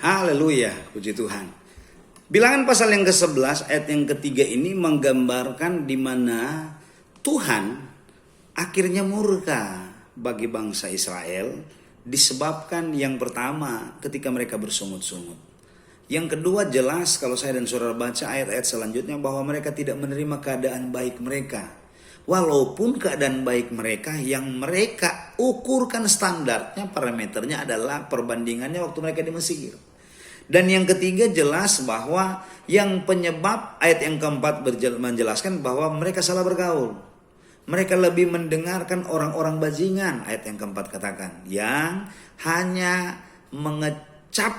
Haleluya, puji Tuhan. Bilangan pasal yang ke-11 ayat yang ketiga ini menggambarkan di mana Tuhan akhirnya murka bagi bangsa Israel disebabkan yang pertama ketika mereka bersungut-sungut. Yang kedua jelas kalau saya dan saudara baca ayat-ayat selanjutnya bahwa mereka tidak menerima keadaan baik mereka. Walaupun keadaan baik mereka yang mereka ukurkan standarnya, parameternya adalah perbandingannya waktu mereka di Mesir. Dan yang ketiga jelas bahwa yang penyebab ayat yang keempat menjelaskan bahwa mereka salah bergaul. Mereka lebih mendengarkan orang-orang bajingan, ayat yang keempat katakan. Yang hanya mengecap,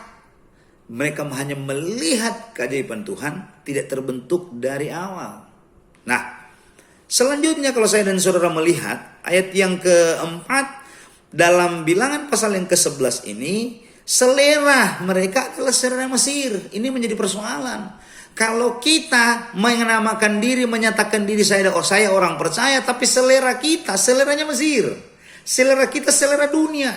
mereka hanya melihat keajaiban Tuhan, tidak terbentuk dari awal. Nah, selanjutnya kalau saya dan saudara melihat ayat yang keempat dalam bilangan pasal yang ke-11 ini, selera mereka adalah selera Mesir. Ini menjadi persoalan. Kalau kita menamakan diri, menyatakan diri saya orang percaya, tapi selera kita, seleranya Mesir. Selera kita, selera dunia.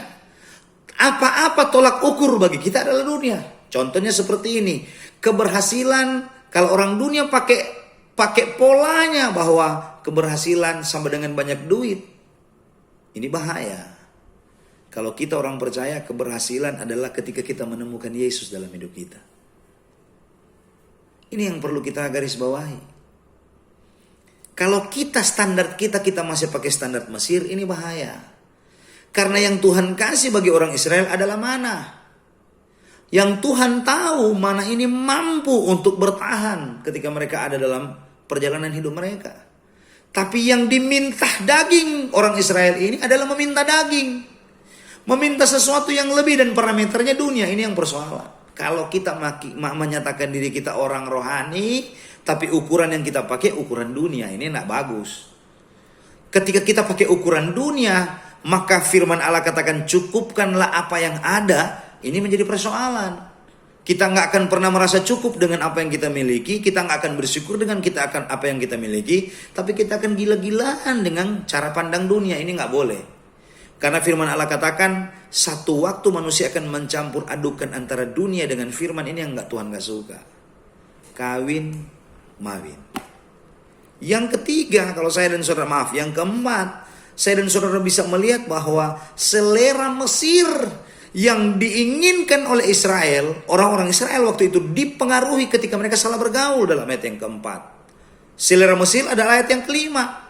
Apa-apa tolak ukur bagi kita adalah dunia. Contohnya seperti ini. Keberhasilan, kalau orang dunia pakai polanya bahwa keberhasilan sama dengan banyak duit. Ini bahaya. Kalau kita orang percaya, keberhasilan adalah ketika kita menemukan Yesus dalam hidup kita. Ini yang perlu kita garis bawahi. Kalau standar kita masih pakai standar Mesir, ini bahaya. Karena yang Tuhan kasih bagi orang Israel adalah mana. Yang Tuhan tahu mana ini mampu untuk bertahan ketika mereka ada dalam perjalanan hidup mereka. Tapi yang diminta daging orang Israel ini adalah meminta daging. Meminta sesuatu yang lebih dan parameternya dunia. Ini yang persoalan. Kalau kita menyatakan diri kita orang rohani, tapi ukuran yang kita pakai ukuran dunia, ini tidak bagus. Ketika kita pakai ukuran dunia, maka firman Allah katakan cukupkanlah apa yang ada. Ini menjadi persoalan. Kita nggak akan pernah merasa cukup dengan apa yang kita miliki. Kita nggak akan bersyukur dengan apa yang kita miliki. Tapi kita akan gila-gilaan dengan cara pandang dunia. Ini nggak boleh. Karena firman Allah katakan satu waktu manusia akan mencampur adukan antara dunia dengan firman ini yang Tuhan gak suka. Kawin, mawin. Yang ketiga kalau saya dan saudara yang keempat, saya dan saudara bisa melihat bahwa selera Mesir yang diinginkan oleh Israel, orang-orang Israel waktu itu dipengaruhi ketika mereka salah bergaul dalam ayat yang keempat. Selera Mesir adalah ayat yang kelima.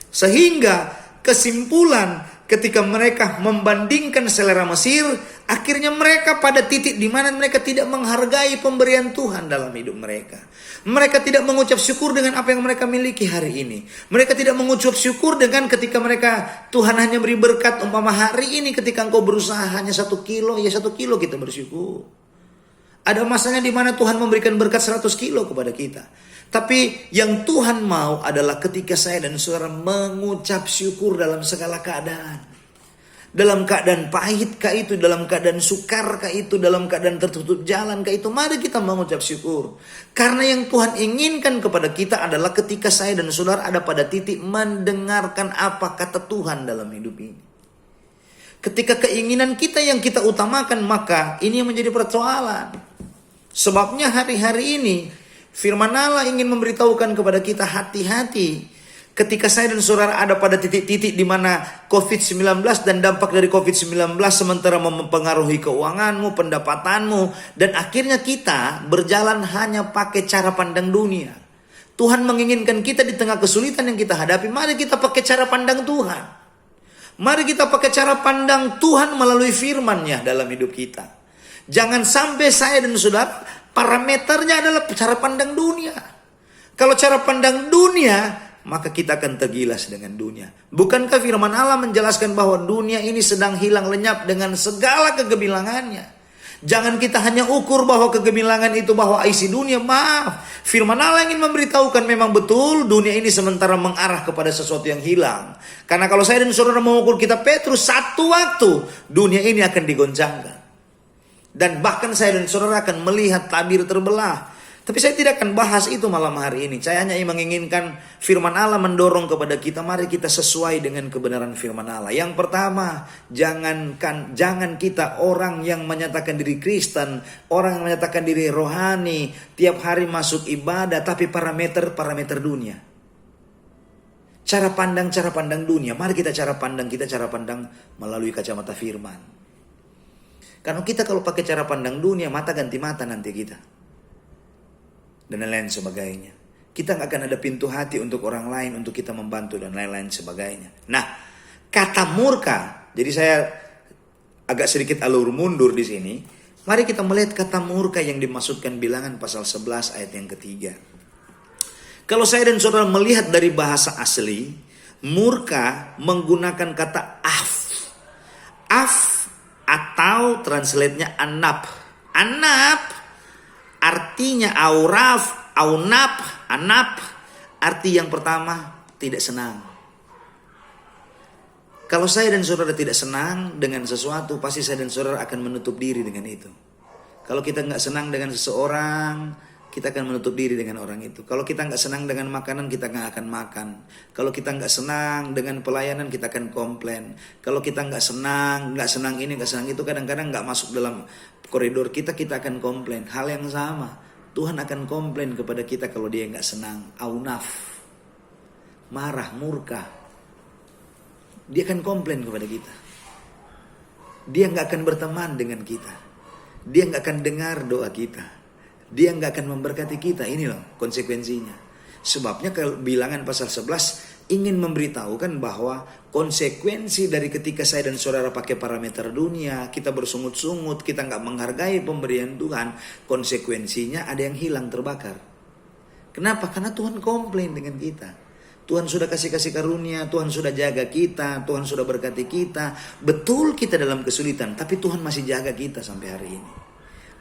Sehingga kesimpulan ketika mereka membandingkan selera Mesir, akhirnya mereka pada titik di mana mereka tidak menghargai pemberian Tuhan dalam hidup mereka. Mereka tidak mengucap syukur dengan apa yang mereka miliki hari ini. Mereka tidak mengucap syukur dengan ketika Tuhan hanya beri berkat. Umpama hari ini ketika engkau berusaha hanya 1 kilo, ya 1 kilo kita bersyukur. Ada masanya di mana Tuhan memberikan berkat 100 kilo kepada kita. Tapi yang Tuhan mau adalah ketika saya dan saudara mengucap syukur dalam segala keadaan. Dalam keadaan pahit kah itu, dalam keadaan sukar kah itu, dalam keadaan tertutup jalan kah itu. Mari kita mengucap syukur. Karena yang Tuhan inginkan kepada kita adalah ketika saya dan saudara ada pada titik mendengarkan apa kata Tuhan dalam hidup ini. Ketika keinginan kita yang kita utamakan, maka ini yang menjadi persoalan. Sebabnya hari-hari ini firman Allah ingin memberitahukan kepada kita hati-hati. Ketika saya dan saudara ada pada titik-titik di mana COVID-19 dan dampak dari COVID-19 sementara mempengaruhi keuanganmu, pendapatanmu. Dan akhirnya kita berjalan hanya pakai cara pandang dunia. Tuhan menginginkan kita di tengah kesulitan yang kita hadapi. Mari kita pakai cara pandang Tuhan. Mari kita pakai cara pandang Tuhan melalui firman-Nya dalam hidup kita. Jangan sampai saya dan saudara parameternya adalah cara pandang dunia. Kalau cara pandang dunia, maka kita akan tergilas dengan dunia. Bukankah firman Allah menjelaskan bahwa dunia ini sedang hilang lenyap dengan segala kegemilangannya? Jangan kita hanya ukur bahwa kegemilangan itu bahwa isi dunia. Maaf, firman Allah ingin memberitahukan memang betul dunia ini sementara mengarah kepada sesuatu yang hilang. Karena kalau saya dan saudara mengukur kita Petrus, satu waktu dunia ini akan digoncangkan. Dan bahkan saya dan saudara akan melihat tabir terbelah. Tapi saya tidak akan bahas itu malam hari ini. Saya hanya menginginkan firman Allah mendorong kepada kita, mari kita sesuai dengan kebenaran firman Allah. Yang pertama, jangan kita orang yang menyatakan diri Kristen, orang yang menyatakan diri rohani, tiap hari masuk ibadah, tapi parameter dunia. Cara pandang dunia. Mari kita cara pandang melalui kacamata firman. Karena kita kalau pakai cara pandang dunia, mata ganti mata nanti kita. Dan lain-lain sebagainya. Kita nggak akan ada pintu hati untuk orang lain, untuk kita membantu dan lain-lain sebagainya. Nah, kata murka, jadi saya agak sedikit alur mundur di sini. Mari kita melihat kata murka yang dimaksudkan Bilangan pasal 11 ayat yang ketiga. Kalau saya dan saudara melihat dari bahasa asli, murka menggunakan kata af. Af atau translate-nya anap. Anap artinya anap, arti yang pertama tidak senang. Kalau saya dan saudara tidak senang dengan sesuatu, pasti saya dan saudara akan menutup diri dengan itu. Kalau kita nggak senang dengan seseorang, kita akan menutup diri dengan orang itu. Kalau kita nggak senang dengan makanan, kita nggak akan makan. Kalau kita nggak senang dengan pelayanan, kita akan komplain. Kalau kita nggak senang ini, nggak senang itu, kadang-kadang nggak masuk dalam koridor kita akan komplain. Hal yang sama, Tuhan akan komplain kepada kita kalau dia nggak senang. Aunaf, marah, murka. Dia akan komplain kepada kita. Dia nggak akan berteman dengan kita. Dia nggak akan dengar doa kita. Dia nggak akan memberkati kita. Ini loh konsekuensinya. Sebabnya kalau Bilangan pasal 11 ingin memberitahukan bahwa konsekuensi dari ketika saya dan saudara pakai parameter dunia, kita bersungut-sungut, kita nggak menghargai pemberian Tuhan, konsekuensinya ada yang hilang, terbakar. Kenapa? Karena Tuhan komplain dengan kita. Tuhan sudah kasih karunia, Tuhan sudah jaga kita, Tuhan sudah berkati kita. Betul kita dalam kesulitan, tapi Tuhan masih jaga kita sampai hari ini.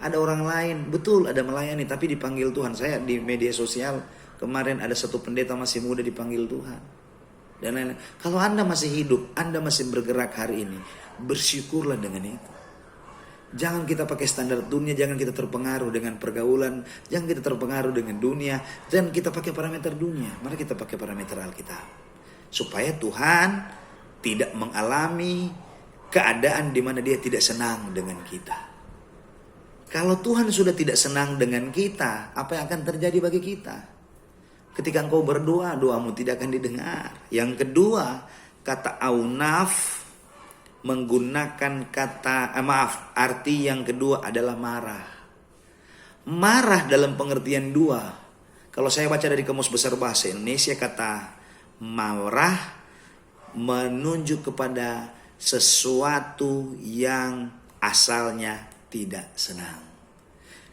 Ada orang lain, betul ada melayani, tapi dipanggil Tuhan. Saya di media sosial kemarin ada satu pendeta masih muda dipanggil Tuhan. Dan lain-lain. Kalau Anda masih hidup, Anda masih bergerak hari ini, bersyukurlah dengan itu. Jangan kita pakai standar dunia, jangan kita terpengaruh dengan pergaulan, jangan kita terpengaruh dengan dunia, jangan kita pakai parameter dunia. Mari kita pakai parameter Alkitab. Supaya Tuhan tidak mengalami keadaan di mana dia tidak senang dengan kita. Kalau Tuhan sudah tidak senang dengan kita, apa yang akan terjadi bagi kita? Ketika engkau berdoa, doamu tidak akan didengar. Yang kedua, kata aunaf menggunakan arti yang kedua adalah marah. Marah dalam pengertian dua. Kalau saya baca dari Kamus Besar Bahasa Indonesia, kata marah menunjuk kepada sesuatu yang asalnya tidak senang.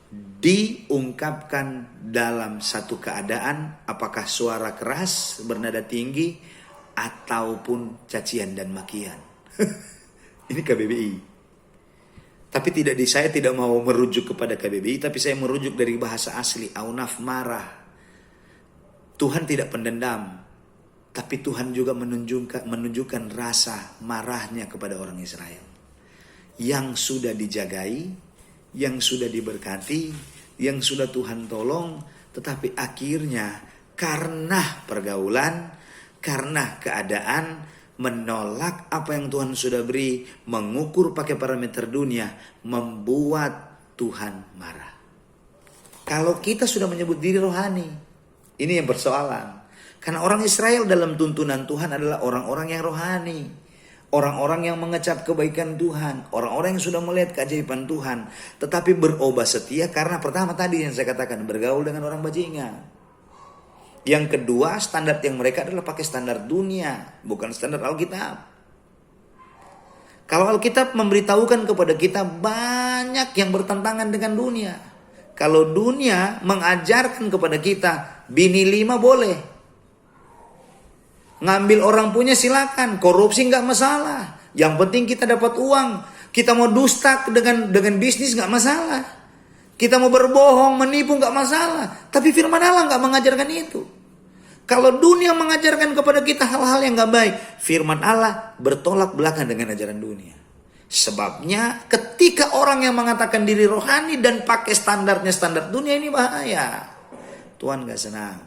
Diungkapkan dalam satu keadaan, apakah suara keras bernada tinggi ataupun cacian dan makian. Ini KBBI. Tapi saya tidak mau merujuk kepada KBBI, tapi saya merujuk dari bahasa asli. Aunaf, marah. Tuhan tidak pendendam, tapi Tuhan juga menunjukkan rasa marahnya kepada orang Israel yang sudah dijagai, yang sudah diberkati, yang sudah Tuhan tolong, tetapi akhirnya karena pergaulan, karena keadaan, menolak apa yang Tuhan sudah beri, mengukur pakai parameter dunia, membuat Tuhan marah. Kalau kita sudah menyebut diri rohani, ini yang persoalan. Karena orang Israel dalam tuntunan Tuhan adalah orang-orang yang rohani. Orang-orang yang mengecap kebaikan Tuhan, orang-orang yang sudah melihat keajaiban Tuhan, tetapi berubah setia karena pertama tadi yang saya katakan, bergaul dengan orang bajingan. Yang kedua, standar yang mereka adalah pakai standar dunia, bukan standar Alkitab. Kalau Alkitab memberitahukan kepada kita banyak yang bertentangan dengan dunia. Kalau dunia mengajarkan kepada kita, bini 5 boleh. Ngambil orang punya silakan, korupsi nggak masalah. Yang penting kita dapat uang. Kita mau dusta dengan bisnis nggak masalah. Kita mau berbohong, menipu nggak masalah. Tapi firman Allah nggak mengajarkan itu. Kalau dunia mengajarkan kepada kita hal-hal yang nggak baik, firman Allah bertolak belakang dengan ajaran dunia. Sebabnya ketika orang yang mengatakan diri rohani dan pakai standarnya standar dunia, ini bahaya. Tuhan gak senang.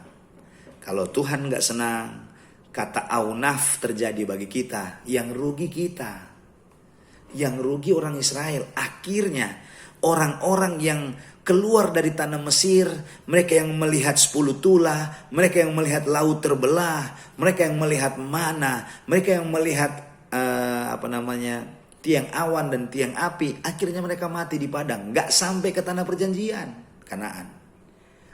Kalau Tuhan gak senang, kata aunaf terjadi bagi kita. Yang rugi kita. Yang rugi orang Israel. Akhirnya orang-orang yang keluar dari tanah Mesir, mereka yang melihat 10 tulah, mereka yang melihat laut terbelah, mereka yang melihat mana, mereka yang melihat tiang awan dan tiang api, akhirnya mereka mati di padang, gak sampai ke tanah perjanjian Kanaan.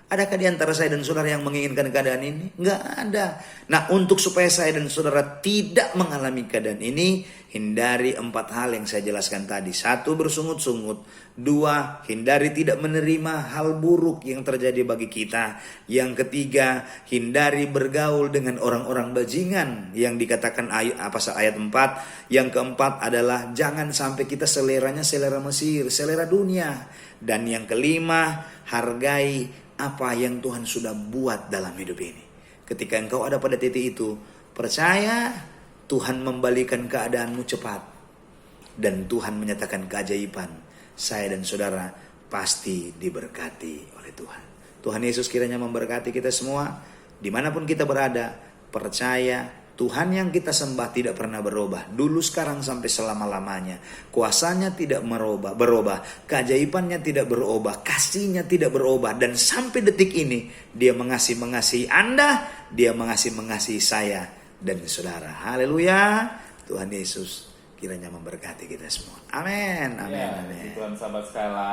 Adakah di antara saya dan saudara yang menginginkan keadaan ini? Nggak ada. Nah, untuk supaya saya dan saudara tidak mengalami keadaan ini, hindari 4 hal yang saya jelaskan tadi. 1, bersungut-sungut. 2, hindari tidak menerima hal buruk yang terjadi bagi kita. Yang ketiga, hindari bergaul dengan orang-orang bajingan yang dikatakan ayat 4. Yang keempat adalah jangan sampai kita seleranya selera Mesir, selera dunia. Dan yang kelima, hargai apa yang Tuhan sudah buat dalam hidup ini. Ketika engkau ada pada titik itu, percaya Tuhan membalikan keadaanmu cepat. Dan Tuhan menyatakan keajaiban. Saya dan saudara pasti diberkati oleh Tuhan. Tuhan Yesus kiranya memberkati kita semua. Dimanapun kita berada, percaya Tuhan yang kita sembah tidak pernah berubah. Dulu, sekarang, sampai selama-lamanya. Kuasanya tidak berubah. Keajaibannya tidak berubah. Kasihnya tidak berubah. Dan sampai detik ini, Dia mengasihi Anda. Dia mengasihi saya dan saudara. Haleluya. Tuhan Yesus kiranya memberkati kita semua. Amin. Amin. Ya, Amin. Tuhan sahabat sekalian.